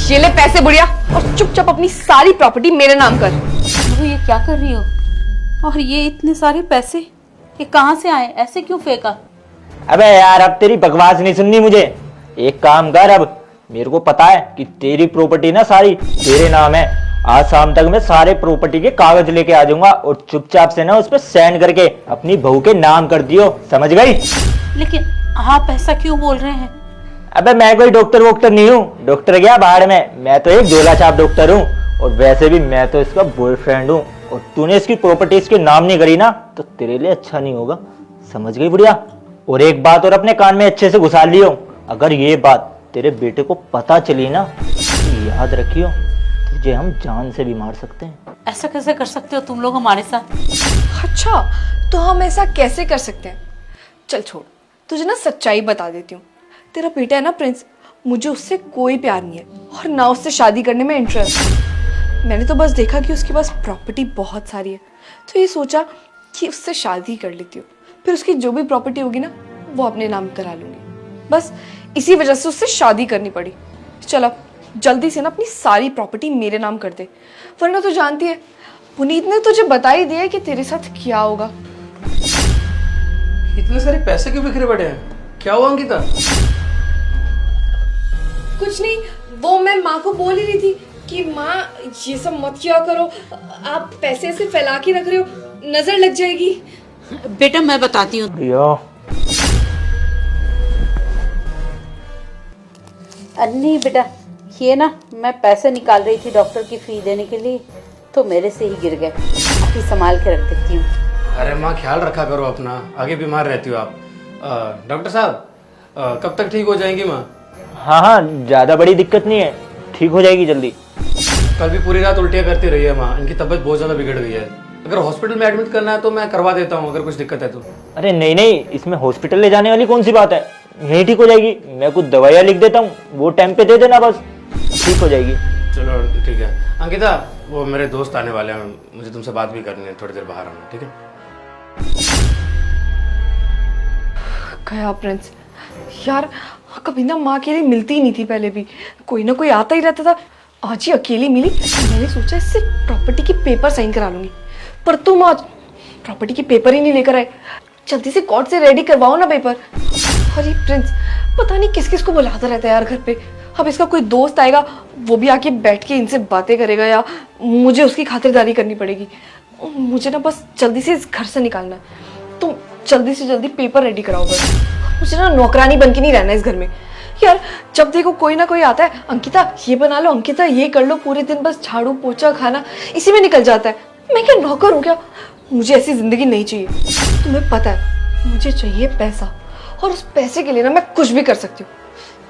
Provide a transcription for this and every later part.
ये ले पैसे बुढ़िया, और चुपचाप अपनी सारी प्रॉपर्टी मेरे नाम कर। वो ये क्या कर रही हो? और ये इतने सारे पैसे ये कहाँ से आए? ऐसे क्यों फेंका? अबे यार अब तेरी बकवास नहीं सुननी मुझे। एक काम कर, अब मेरे को पता है कि तेरी प्रॉपर्टी ना सारी तेरे नाम है। आज शाम तक मैं सारे प्रॉपर्टी के कागज लेके आ जाऊंगा और चुपचाप से ना उस पर साइन करके अपनी बहू के नाम कर दियो, समझ गई? लेकिन आप ऐसा क्यों बोल रहे हैं? अबे मैं कोई डॉक्टर वोक्टर नहीं हूँ। डॉक्टर क्या बाहर में, मैं तो एक झोला छाप डॉक्टर हूँ। और वैसे भी मैं तो इसका बॉयफ्रेंड हूँ। और तूने इसकी प्रॉपर्टी इसके नाम नहीं करी ना तो तेरे लिए अच्छा नहीं होगा, समझ गई बुढ़िया? और एक बात और अपने कान में अच्छे से घुसा लियो, अगर ये बात तेरे बेटे को पता चली ना तो याद रखियो, तुझे हम जान से भी मार सकते हैं। ऐसा कैसे कर सकते हो तुम लोग हमारे साथ? अच्छा, तो हम ऐसा कैसे कर सकते हैं? चल छोड़, तुझे ना सच्चाई बता देती हूँ। तेरा बेटा है ना प्रिंस, मुझे उससे कोई प्यार नहीं है और ना उससे शादी करने में इंटरेस्ट है। मैंने तो बस देखा कि उसके पास प्रॉपर्टी बहुत सारी है, तो ये सोचा कि उससे शादी कर लेती हूँ, फिर उसकी जो भी प्रॉपर्टी होगी ना वो अपने नाम करा लूंगी। बस इसी वजह से उससे शादी करनी पड़ी। चल अब जल्दी से ना अपनी सारी प्रॉपर्टी मेरे नाम कर दे, वरना तो जानती है पुनीत ने तुझे बता ही दिया कि तेरे साथ क्या होगा। इतने सारे पैसे क्यों बिखरे पड़े हैं? क्या हुआ अंकिता? कुछ नहीं, वो मैं माँ को बोल ही रही थी कि माँ ये सब मत किया करो, आप पैसे ऐसे फैला के रख रहे हो, नजर लग जाएगी। बेटा मैं बताती हूँ। नहीं बेटा, ये ना मैं पैसे निकाल रही थी डॉक्टर की फी देने के लिए, तो मेरे से ही गिर गए। अभी संभाल के रख देती हूँ। अरे माँ ख्याल रखा करो अपना, आगे बीमार रहती हो आप। डॉक्टर साहब कब तक ठीक हो जाएंगी माँ? हाँ हाँ, ज्यादा बड़ी दिक्कत नहीं है, ठीक हो जाएगी जल्दी। कल भी पूरी रात उल्टियाँ करती रही है माँ, इनकी तबीयत बहुत ज्यादा बिगड़ गई है। अगर हॉस्पिटल में एडमिट करना है तो मैं करवा देता हूँ, अगर कुछ दिक्कत है तो। अरे नहीं नहीं, इसमें हॉस्पिटल ले जाने वाली कौन सी बात है, यही ठीक हो जाएगी। मैं कुछ दवाइयाँ लिख देता हूँ, वो टाइम पे दे देना, बस ठीक हो जाएगी। चलो ठीक है। अंकिता, वो मेरे दोस्त आने वाले हैं, मुझे तुमसे बात भी करनी है, थोड़ी देर बाहर आना, ठीक है? गया प्रिंस यार, कभी ना माँ अकेली मिलती ही नहीं थी, पहले भी कोई ना कोई आता ही रहता था। आज ही अकेली मिली, मैंने सोचा इससे प्रॉपर्टी की पेपर साइन करा लूंगी, पर तुम आज प्रॉपर्टी के पेपर ही नहीं लेकर आए। जल्दी से कोर्ट से रेडी करवाओ ना पेपर। और ये प्रिंस पता नहीं किस किस को बुलाता रहता है यार घर पे। अब इसका कोई दोस्त आएगा, वो भी आके बैठ के इनसे बातें करेगा, या मुझे उसकी खातिरदारी करनी पड़ेगी। मुझे ना बस जल्दी से इस घर से निकालना है। तुम जल्दी से जल्दी पेपर रेडी कराओ बस। मुझे ना नौकरानी बन के नहीं रहना इस घर में यार। जब देखो कोई ना कोई आता है, अंकिता ये बना लो, अंकिता ये कर लो, पूरे दिन बस झाड़ू पोछा खाना इसी में निकल जाता है। मैं क्या नौकर हूँ क्या? मुझे ऐसी जिंदगी नहीं चाहिए। तुम्हें पता है मुझे चाहिए पैसा, और उस पैसे के लिए ना मैं कुछ भी कर सकती हूँ।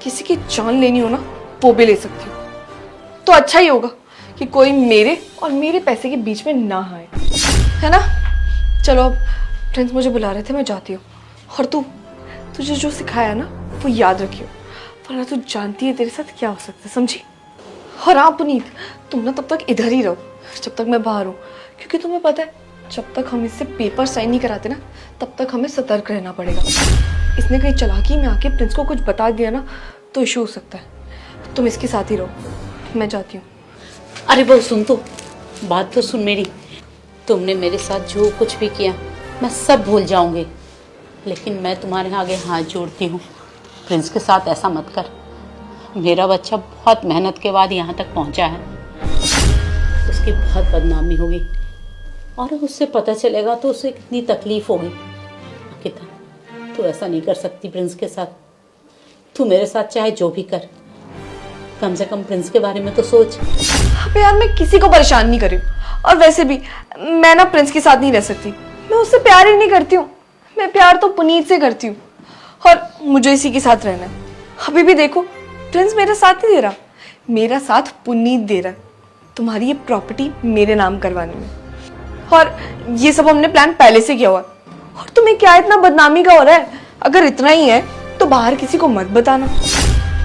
किसी की जान लेनी हो ना वो भी ले सकती हूँ। तो अच्छा ही होगा कि कोई मेरे और मेरे पैसे के बीच में ना आए, है ना? चलो अब फ्रेंड्स मुझे बुला रहे थे, मैं जाती हूँ। और तुझे जो सिखाया ना वो याद रखियो, वरना तू जानती है तेरे साथ क्या हो सकता है, समझी? और हाँ पुनीत, तुम ना तब तक इधर ही रहो जब तक मैं बाहर हूँ, क्योंकि तुम्हें पता है जब तक हम इससे पेपर साइन नहीं कराते ना तब तक हमें सतर्क रहना पड़ेगा। इसने कहीं चालाकी में आके प्रिंस को कुछ बता दिया ना तो इशू हो सकता है। तुम इसके साथ ही रहो, मैं जाती हूँ। अरे वो सुन, तो बात तो सुन मेरी। तुमने मेरे साथ जो कुछ भी किया मैं सब भूल जाऊंगी, लेकिन मैं तुम्हारे आगे हाथ जोड़ती हूँ, प्रिंस के साथ ऐसा मत कर। मेरा बच्चा बहुत मेहनत के बाद यहाँ तक पहुँचा है, उसकी बहुत बदनामी होगी और उससे पता चलेगा तो उसे कितनी तकलीफ होगी। अंकिता, तू ऐसा नहीं कर सकती प्रिंस के साथ। तू मेरे साथ चाहे जो भी कर, कम से कम प्रिंस के बारे में तो सोच। अबे यार, मैं किसी को परेशान नहीं कर रही हूँ, और वैसे भी मैं ना प्रिंस के साथ नहीं रह सकती। मैं उससे प्यार ही नहीं करती हूँ, मैं प्यार तो पुनीत से करती हूँ, और मुझे इसी के साथ रहना है। अभी भी देखो प्रिंस मेरा साथ नहीं दे रहा, मेरा साथ पुनीत दे रहा है तुम्हारी ये प्रॉपर्टी मेरे नाम करवाने में। और ये सब हमने प्लान पहले से किया हुआ है। और तुम्हें क्या इतना बदनामी का हो रहा है? अगर इतना ही है तो बाहर किसी को मत बताना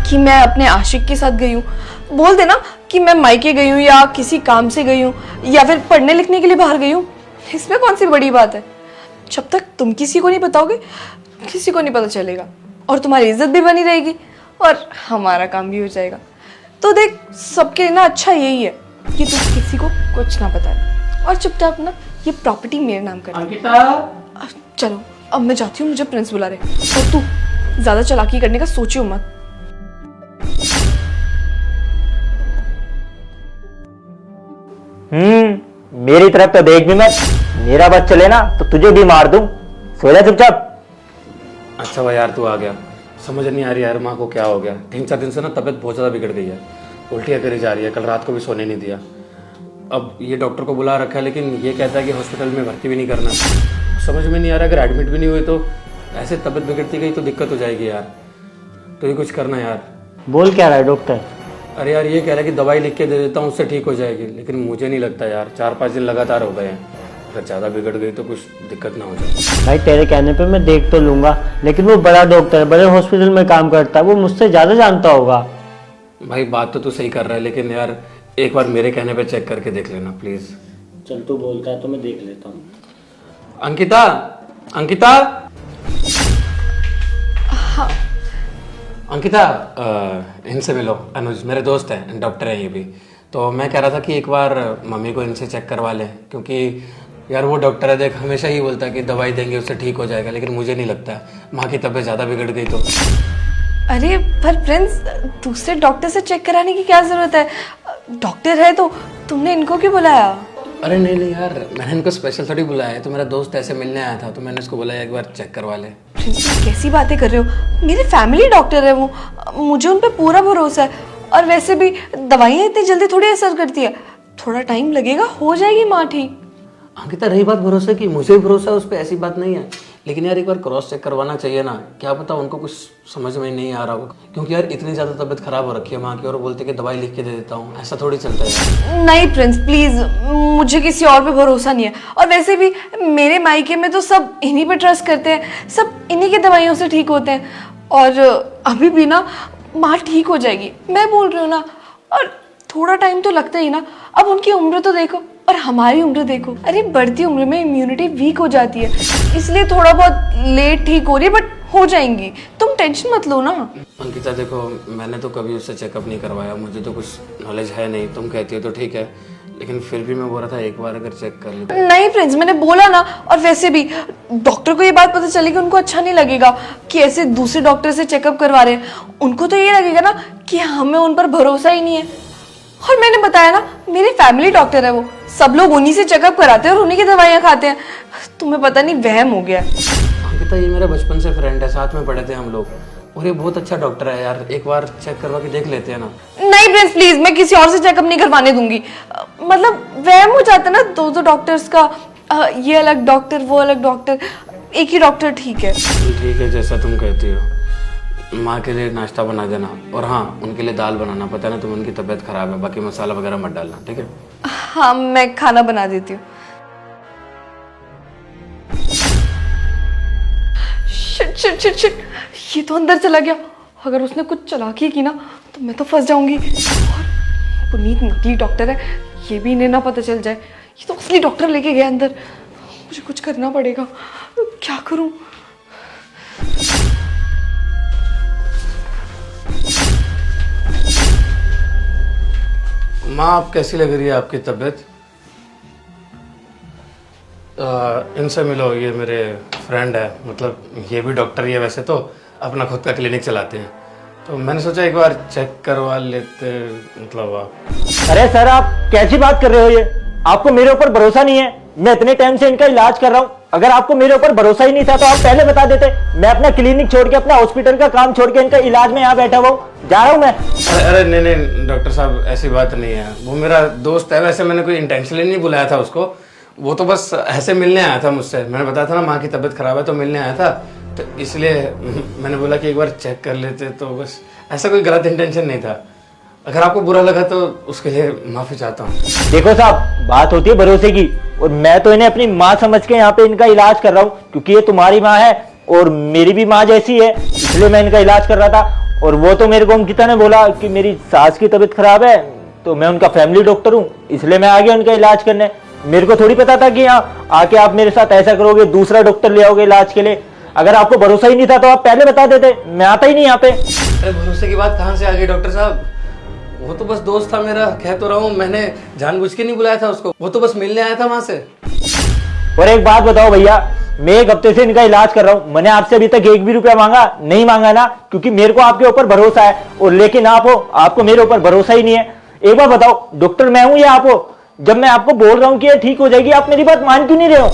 कि मैं अपने आशिक के साथ गई हूँ। बोल देना कि मैं मायके गई हूँ, या किसी काम से गई हूँ, या फिर पढ़ने लिखने के लिए बाहर गई हूँ। इसमें कौन सी बड़ी बात है? जब तक तुम किसी को नहीं बताओगे किसी को नहीं पता चलेगा, और तुम्हारी इज्जत भी बनी रहेगी और हमारा काम भी हो जाएगा। तो देख सबके लिए ना अच्छा यही है कि तू किसी को कुछ ना बताए और चुपचाप ना ये प्रॉपर्टी मेरे नाम कर। अंकिता, चलो अब मैं जाती हूँ, मुझे प्रिंस बुला रहे। और तू ज्यादा चालाकी करने का सोचियो मत। मेरी तरफ तो देख भी मत, मेरा बस चले ना तो तुझे भी मार दूं। सो जा चुपचाप। अच्छा हुआ यार तू आ गया। समझ नहीं आ रही यार माँ को क्या हो गया। 3-4 दिन से ना तबीयत बहुत ज़्यादा बिगड़ गई है, उल्टियाँ करी जा रही है, कल रात को भी सोने नहीं दिया। अब ये डॉक्टर को बुला रखा है लेकिन ये कहता है कि हॉस्पिटल में भर्ती भी नहीं करना। समझ में नहीं आ रहा, अगर एडमिट भी नहीं हुई तो ऐसे तबीयत बिगड़ती गई तो दिक्कत हो जाएगी यार। तो ये कुछ करना यार। बोल क्या रहा है डॉक्टर? अरे यार ये कह रहा है कि दवाई लिख के दे देता हूँ, उससे ठीक हो जाएगी, लेकिन मुझे नहीं लगता यार। 4-5 दिन लगातार हो गए हैं, अगर ज़्यादा बिगड़ गई तो कुछ दिक्कत ना हो जाए। भाई तेरे कहने पे मैं देख तो लूंगा, लेकिन वो बड़ा डॉक्टर है, बड़े हॉस्पिटल में काम करता है, वो मुझसे ज्यादा जानता होगा। भाई बात तो तू सही कर रहा है, लेकिन यार एक बार मेरे कहने पे चेक करके देख लेना प्लीज़। चल तू बोलता है तो मैं देख लेता हूँ। अंकिता, अंकिता, अंकिता, इनसे मिलो। अनुज मेरे दोस्त हैं, डॉक्टर हैं ये भी। तो मैं कह रहा था कि एक बार मम्मी को इनसे चेक करवा लें, क्योंकि यार वो डॉक्टर है देख, हमेशा ही बोलता है कि दवाई देंगे उससे ठीक हो जाएगा, लेकिन मुझे नहीं लगता माँ की तबीयत ज़्यादा बिगड़ गई तो। अरे पर प्रिंस, दूसरे डॉक्टर से चेक कराने की क्या जरूरत है? डॉक्टर है तो तुमने इनको क्यों बुलाया? अरे नहीं नहीं यार, मैंने इनको स्पेशल थोड़ी बुलाया है, तो मेरा दोस्त ऐसे मिलने आया था तो मैंने इसको बुलाया एक बार चेक करवा ले। प्रिंस कैसी बातें कर रहे हो? मेरे फैमिली डॉक्टर है वो, मुझे उन पे पूरा भरोसा है। और वैसे भी दवाइयाँ इतनी जल्दी थोड़ी असर करती है, थोड़ा टाइम लगेगा, हो जाएगी माँ ठीक। अंकिता रही बात भरोसे की, मुझे भी भरोसा है उस पर, ऐसी बात नहीं है, लेकिन यार एक बार क्रॉस चेक करवाना चाहिए ना। क्या पता उनको कुछ समझ में नहीं आ रहा हो, क्योंकि यार इतनी ज़्यादा तबीयत खराब हो रखी है माँ की और बोलते कि दवाई लिख के दे देता हूँ, ऐसा थोड़ी चलता है। नहीं प्रिंस प्लीज, मुझे किसी और पे भरोसा नहीं है। और वैसे भी मेरे मायके में तो सब इन्हीं पे ट्रस्ट करते हैं, सब इन्हीं की दवाइयों से ठीक होते हैं। और अभी भी ना माँ ठीक हो जाएगी, मैं बोल रही हूँ ना। और थोड़ा टाइम तो लगता ही ना, अब उनकी उम्र तो देखो और हमारी उम्र देखो। अरे बढ़ती उम्र में इम्यूनिटी वीक हो जाती है, इसलिए थोड़ा बहुत लेट ठीक हो रही है, बट हो जाएंगी, तुम टेंशन मत लो ना। अंकिता देखो, मैंने तो कभी उससे चेकअप नहीं करवाया, मुझे तो कुछ नॉलेज है नहीं, तुम कहती हो तो ठीक है, लेकिन फिर भी मैं बोल रहा था एक बार अगर चेक कर ले। नहीं प्रिंस, मैंने बोला ना। और वैसे भी डॉक्टर को ये बात पता चलेगी, उनको अच्छा नहीं लगेगा कि ऐसे दूसरे डॉक्टर से चेकअप करवा रहे हैं। उनको तो ये लगेगा ना कि हमें उन पर भरोसा ही नहीं है। और मैंने बताया ना, मेरे फैमिली डॉक्टर है वो, सब लोग उन्हीं से चेकअप कराते हैं और उन्हीं की दवाइयाँ खाते हैं। तुम्हें पता नहीं वहम हो गया। अंकिता ये मेरा बचपन से फ्रेंड है, साथ में पढ़े थे हम लोग, और ये बहुत अच्छा डॉक्टर है यार, एक बार चेक करवा के देख लेते हैं ना। नहीं प्रिंस प्लीज, मैं किसी और से चेकअप नहीं करवाने दूंगी। मतलब वहम हो जाता है ना दो डॉक्टर्स का, ये अलग डॉक्टर वो अलग डॉक्टर, एक ही डॉक्टर ठीक है। ठीक है जैसा तुम कहती हो। माँ के लिए नाश्ता बना देना, और हाँ उनके लिए दाल बनाना, पता ना तुम उनकी तबीयत खराब है, बाकी मसाला वगैरह मत डालना, ठीक है? हाँ मैं खाना बना देती हूँ। शिट शिट शिट शिट, ये तो अंदर चला गया। अगर उसने कुछ चालाकी की ना तो मैं तो फंस जाऊंगी। और पुनीत नकली डॉक्टर है, ये भी इन्हें ना पता चल जाए। ये तो असली डॉक्टर लेके गया अंदर, मुझे कुछ करना पड़ेगा। क्या करूं? माँ आप कैसी लग रही है आपकी तबीयत? इनसे मिलो, ये मेरे फ्रेंड है, मतलब ये भी डॉक्टर ही है, वैसे तो अपना खुद का क्लिनिक चलाते हैं, तो मैंने सोचा एक बार चेक करवा लेते। मतलब आप अरे सर आप कैसी बात कर रहे हो? ये आपको मेरे ऊपर भरोसा नहीं है? मैं इतने टाइम से इनका इलाज कर रहा हूँ, अगर आपको मेरे ऊपर भरोसा ही नहीं था तो आप पहले बता देते। मैं अपना क्लिनिक छोड़ के, अपना हॉस्पिटल का काम छोड़ के इनका इलाज में यहाँ बैठा हुआ हूँ, जा रहा हूँ मैं। अरे नहीं नहीं डॉक्टर साहब ऐसी बात नहीं है, वो मेरा दोस्त है, वैसे मैंने कोई इंटेंशनली नहीं बुलाया था उसको, वो तो बस ऐसे मिलने आया था मुझसे। मैंने बताया था ना माँ की तबीयत खराब है तो मिलने आया था, तो इसलिए मैंने बोला कि एक बार चेक कर लेते, तो बस ऐसा कोई गलत इंटेंशन नहीं था। अगर आपको बुरा लगा तो उसके लिए माफ़ी चाहता हूँ। देखो साहब, बात होती है भरोसे की, और मैं तो इन्हें अपनी माँ समझ के यहाँ पे इनका इलाज कर रहा हूँ, क्योंकि ये तुम्हारी माँ है और मेरी भी माँ जैसी है, इसलिए मैं इनका इलाज कर रहा था। और वो तो मेरे को अंकिता ने बोला कि मेरी सास की तबीयत खराब है, तो मैं उनका फैमिली डॉक्टर हूँ, इसलिए मैं आ गया उनका इलाज करने। मेरे को थोड़ी पता था कि यहाँ आके आप मेरे साथ ऐसा करोगे, दूसरा डॉक्टर ले आओगे इलाज के लिए। अगर आपको भरोसा ही नहीं था तो आप पहले बता देते, मैं आता ही नहीं यहाँ पे। अरे भरोसे की बात कहाँ से आ गई डॉक्टर साहब? वो तो बस दोस्त था मेरा, कह तो रहा हूँ, मैंने जानबूझ के नहीं बुलाया था उसको, वो तो बस मिलने आया था वहां से। और एक बात बताओ भैया, मैं एक हफ्ते से इनका इलाज कर रहा हूँ, मैंने आपसे अभी तक 1 भी रुपया मांगा नहीं मांगा ना, क्योंकि मेरे को आपके ऊपर भरोसा है। और लेकिन आप हो, आपको मेरे ऊपर भरोसा ही नहीं है। एक बार बताओ, डॉक्टर मैं हूं या आप हो? जब मैं आपको बोल रहा हूँ कि ये ठीक हो जाएगी, आप मेरी बात मान क्यों नहीं रहे हो?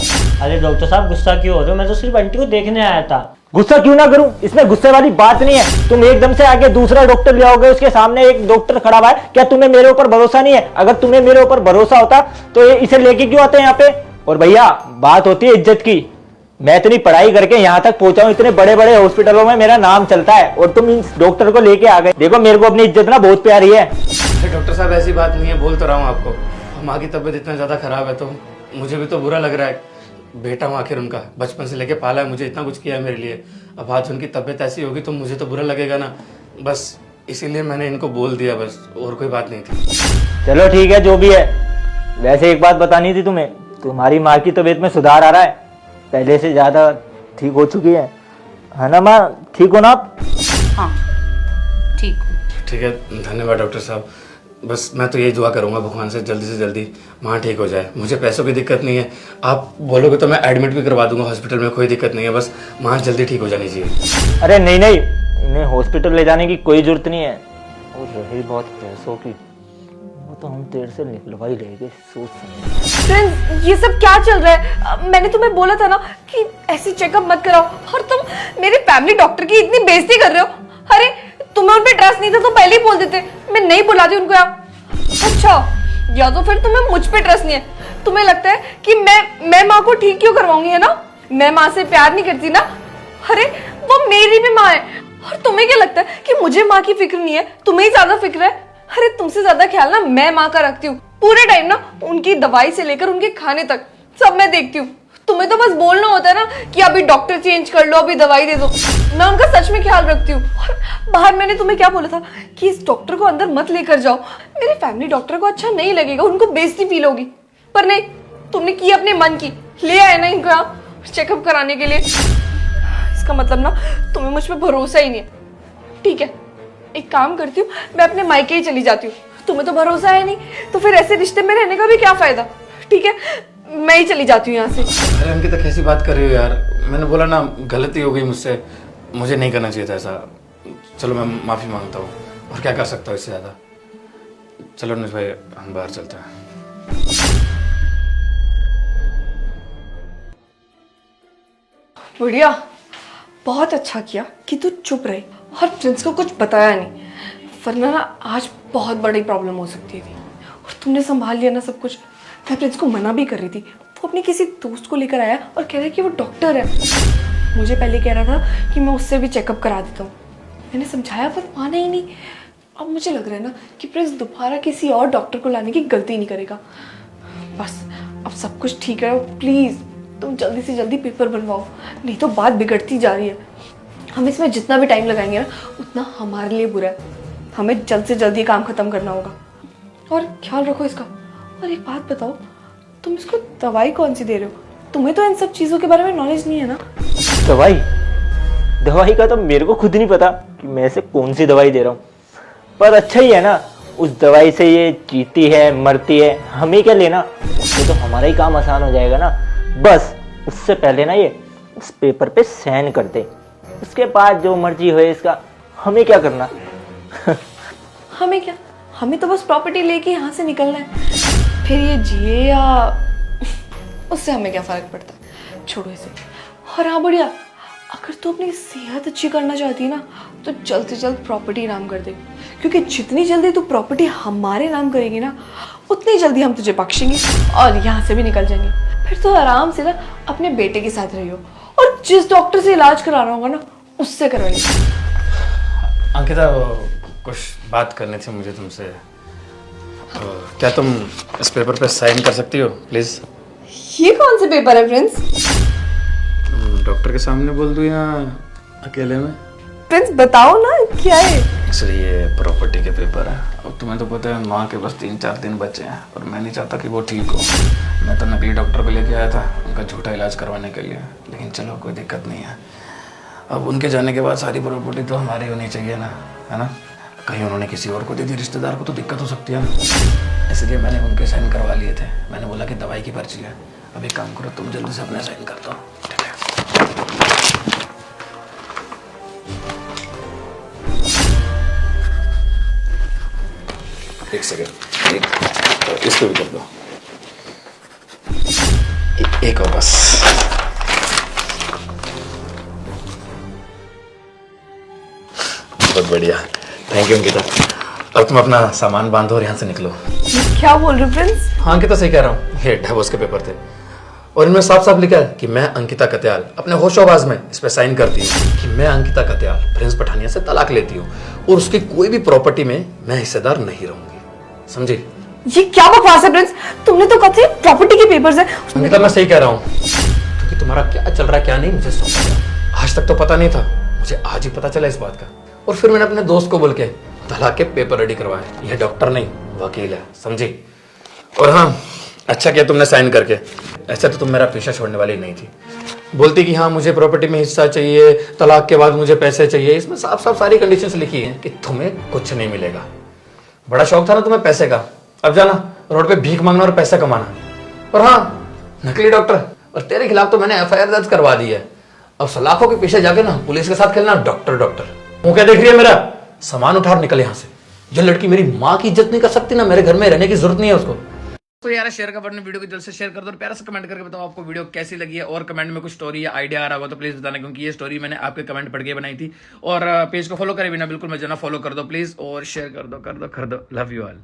अरे डॉक्टर साहब गुस्सा क्यों हो रहे हो? मैं तो सिर्फ आंटी को देखने आया था। गुस्सा क्यों ना करूं, इसमें गुस्से वाली बात नहीं है। तुम एकदम से आगे दूसरा डॉक्टर ले आओगे, उसके सामने एक डॉक्टर खड़ा हुआ है, क्या तुम्हें मेरे ऊपर भरोसा नहीं है? अगर तुम्हें मेरे ऊपर भरोसा होता तो ये इसे लेके क्यों आते हैं यहाँ पे? और भैया बात होती है इज्जत की, मैं इतनी पढ़ाई करके यहाँ तक पहुंचा हूँ, इतने बड़े बड़े हॉस्पिटलों में मेरा नाम चलता है, और तुम इस डॉक्टर को लेके आ गए। देखो मेरे को अपनी इज्जत ना बहुत प्यारी है। डॉक्टर साहब ऐसी बात नहीं है, बोल तो रहा हूँ आपको, माँ की तबीयत इतना ज्यादा खराब है तो मुझे भी तो बुरा लग रहा है। बेटा हूँ आखिर उनका, बचपन से लेके पाला है, मुझे इतना कुछ किया है मेरे लिए। अब आज उनकी तबीयत ऐसी होगी तो मुझे तो बुरा लगेगा ना, बस इसीलिए मैंने इनको बोल दिया, बस और कोई बात नहीं थी। चलो ठीक है, जो भी है। वैसे एक बात बतानी थी तुम्हें, तुम्हारी माँ की तबीयत में सुधार आ रहा है, पहले से ज्यादा ठीक हो चुकी है ना माँ? ठीक हो ना आप? हाँ ठीक हूँ। ठीक है, धन्यवाद डॉक्टर साहब। बस मैं तो यही दुआ करूंगा भगवान से जल्दी माँ ठीक हो जाए। मुझे पैसों की दिक्कत नहीं है, आप बोलोगे तो मैं एडमिट भी करवा दूंगा हॉस्पिटल में, कोई दिक्कत नहीं है, बस माँ जल्दी ठीक हो जानी चाहिए। अरे नहीं नहीं, इन्हें हॉस्पिटल ले जाने की कोई जरूरत नहीं है। और रही बात पैसों की, वो तो हम तेरे से निकलवा ही लेंगे, सोच समझ। फ्रेंड्स ये सब क्या चल रहा है? मैंने तुम्हें बोला था ना कि ऐसे चेकअप मत कराओ, और तुम मेरे फैमिली डॉक्टर की इतनी बेइज्जती कर रहे हो। अरे तुम्हें उन पे ट्रस्ट नहीं था तो पहले ही बोल देते, मैं नहीं बुलाती उनको यहाँ। अच्छा, या तो फिर तुम्हें मुझ पे ट्रस्ट नहीं है, तुम्हें लगता है कि मैं माँ को ठीक क्यों करवाऊंगी, है ना? मैं माँ से प्यार नहीं करती ना? अरे वो मेरी भी माँ है। और तुम्हें क्या लगता है कि मुझे माँ की फिक्र नहीं है, तुम्हें ही ज्यादा फिक्र है? अरे तुमसे ज्यादा ख्याल ना मैं माँ का रखती हूँ, पूरे टाइम ना उनकी दवाई से लेकर उनके खाने तक सब मैं देखती हूँ। तुम्हें तो बस बोलना होता है ना कि अभी डॉक्टर चेंज कर लो, अभी दवाई दे दो। मैं उनका सच में ख्याल रखती हूँ। और बाहर मैंने तुम्हें क्या बोला था कि इस डॉक्टर को अंदर मत लेकर जाओ, मेरे फैमिली डॉक्टर को अच्छा नहीं लगेगा, उनको बेइज्जती फील होगी। पर नहीं, तुमने की अपने मन की, ले आए ना इनको यहाँ चेकअप कराने के लिए। इसका मतलब ना तुम्हें मुझ पर भरोसा ही नहीं है। ठीक है, एक काम करती हूँ, मैं अपने मायके ही चली जाती हूँ। तुम्हें तो भरोसा है नहीं, तो फिर ऐसे रिश्ते में रहने का भी क्या फायदा? ठीक है, मैं ही चली जाती हूँ यहाँ से। अरे अंकिता कैसी बात कर रही हो यार, मैंने बोला ना गलती हो गई मुझसे, मुझे नहीं करना चाहिए था ऐसा। चलो मैं माफ़ी मांगता हूँ, और क्या कर सकता हूँ इससे ज़्यादा। चलो अनुज भाई हम बाहर चलते हैं। बढ़िया, बहुत अच्छा किया कि तू चुप रही और प्रिंस को कुछ बताया नहीं, वरना ना आज बहुत बड़ी प्रॉब्लम हो सकती थी। और तुमने संभाल लिया ना सब कुछ। मैं प्रिंस को मना भी कर रही थी, वो अपने किसी दोस्त को लेकर आया और कह रहा है कि वो डॉक्टर है। मुझे पहले कह रहा था कि मैं उससे भी चेकअप करा देता हूँ, मैंने समझाया पर माना ही नहीं। अब मुझे लग रहा है ना कि प्रिंस दोबारा किसी और डॉक्टर को लाने की गलती नहीं करेगा। बस अब सब कुछ ठीक है, प्लीज़ तुम जल्दी से जल्दी पेपर बनवाओ, नहीं तो बात बिगड़ती जा रही है। हम इसमें जितना भी टाइम लगाएंगे ना उतना हमारे लिए बुरा है। हमें जल्द से जल्द ये काम खत्म करना होगा, और ख्याल रखो इसका। और एक बात बताओ, तुम इसको दवाई कौन सी दे रहे हो? तुम्हें तो इन सब चीज़ों के बारे में नॉलेज नहीं है ना? दवाई? दवाई का तो मेरे को खुद नहीं पता कि मैं इसे कौन सी दवाई दे रहा हूँ, पर अच्छा ही है ना, उस दवाई से ये जीती है मरती है, हमें क्या लेना? उससे तो हमारा ही काम आसान हो जाएगा ना। बस उससे पहले ना ये उस पेपर पे साइन कर दे, उसके बाद जो मर्जी हो इसका, हमें क्या करना? हमें क्या, हमें तो बस प्रॉपर्टी लेके यहाँ से निकलना है। फिर ये जिए या उससे हमें क्या फ़र्क पड़ता है, छोड़ो इसे। और हाँ बढ़िया, अगर तू अपनी सेहत अच्छी करना चाहती है ना तो जल्द से जल्द प्रॉपर्टी नाम कर दे, क्योंकि जितनी जल्दी तू प्रॉपर्टी हमारे नाम करेगी ना उतनी जल्दी हम तुझे बख्शेंगे और यहाँ से भी निकल जाएंगे। फिर तो आराम से ना अपने बेटे के साथ रहियो, और जिस डॉक्टर से इलाज कराना होगा ना उससे करवाइए। अंकिता कुछ बात करनी थी मुझे तुमसे, तो क्या तुम इस पेपर पे साइन कर सकती हो प्लीज़? ये कौन से पेपर है प्रिंस? डॉक्टर के सामने बोल दूँ या अकेले में? प्रिंस बताओ ना क्या है? एक्चुअली ये प्रॉपर्टी के पेपर है। अब तुम्हें तो पता है माँ के बस 3-4 दिन बचे हैं, और मैं नहीं चाहता कि वो ठीक हो। मैं तो नकली डॉक्टर को लेके आया था उनका झूठा इलाज करवाने के लिए, लेकिन चलो कोई दिक्कत नहीं है। अब उनके जाने के बाद सारी प्रॉपर्टी तो हमारी होनी चाहिए ना, है ना? कहीं उन्होंने किसी और को दे दी रिश्तेदार को तो दिक्कत हो सकती है ना, इसलिए मैंने उनके साइन करवा लिए थे। मैंने बोला कि दवाई की पर्ची है। अब एक काम करो, तुम जल्दी से अपने साइन कर दो। ठीक है? एक सेकेंड, इसको भी कर दो। एक और बस। बहुत बढ़िया, थैंक यू अंकिता। अब तुम अपना सामान बांधो और यहाँ से निकलो। क्या बोल रहे हो प्रिंस? हाँ अंकिता, सही कह रहा हूँ। ये डिवोर्स के पेपर थे और इनमें साफ साफ लिखा है कि मैं अंकिता कत्याल अपने होशोबाज में इस पे साइन करती हूँ कि मैं अंकिता कत्याल प्रिंस पठानिया से तलाक लेती हूँ और उसकी कोई भी प्रॉपर्टी में मैं हिस्सेदार नहीं रहूंगी। समझी? ये क्या बकवास है प्रिंस? तुमने तो कहा था प्रॉपर्टी के पेपर्स है। अंकिता, मैं सही कह रहा हूँ, क्योंकि तुम्हारा क्या चल रहा है क्या नहीं मुझे सौंपा गया। आज तक तो पता नहीं था, मुझे आज ही पता चला इस बात का। और फिर मैंने अपने दोस्त को बोल के तलाक के पेपर रेडी करवाए। यह डॉक्टर नहीं वकील है, समझी? और हाँ, अच्छा किया तुमने साइन करके, ऐसे तो तुम मेरा पीछा छोड़ने वाली नहीं थी। बोलती कि हाँ मुझे प्रॉपर्टी में हिस्सा चाहिए, तलाक के बाद मुझे पैसे चाहिए। इसमें साफ साफ सारी कंडीशंस लिखी हैं कि तुम्हें कुछ नहीं मिलेगा। बड़ा शौक था ना तुम्हें पैसे का, अब जाना रोड पे भीख मांगना और पैसा कमाना। और हाँ, नकली डॉक्टर, और तेरे खिलाफ तो मैंने एफआईआर दर्ज करवा दी है। अब सलाखों के पीछे जाके ना पुलिस के साथ खेलना। डॉक्टर डॉक्टर वो क्या देख रही है? मेरा सामान उठा और निकल यहाँ से। जो लड़की मेरी माँ की इज्जत नहीं कर सकती ना, मेरे घर में रहने की जरूरत नहीं है उसको। तो यार शेयर का बटन वीडियो को जल्द से शेयर कर दो और प्यारा सा कमेंट करके बताओ आपको वीडियो कैसी लगी है। और कमेंट में कुछ स्टोरी या आइडिया आ रहा होगा तो प्लीज बताना, क्योंकि ये स्टोरी मैंने आपके कमेंट पढ़ के बनाई थी। और पेज को फॉलो करे बिना बिल्कुल मत जाना, फॉलो कर दो प्लीज और शेयर कर दो। Love you all.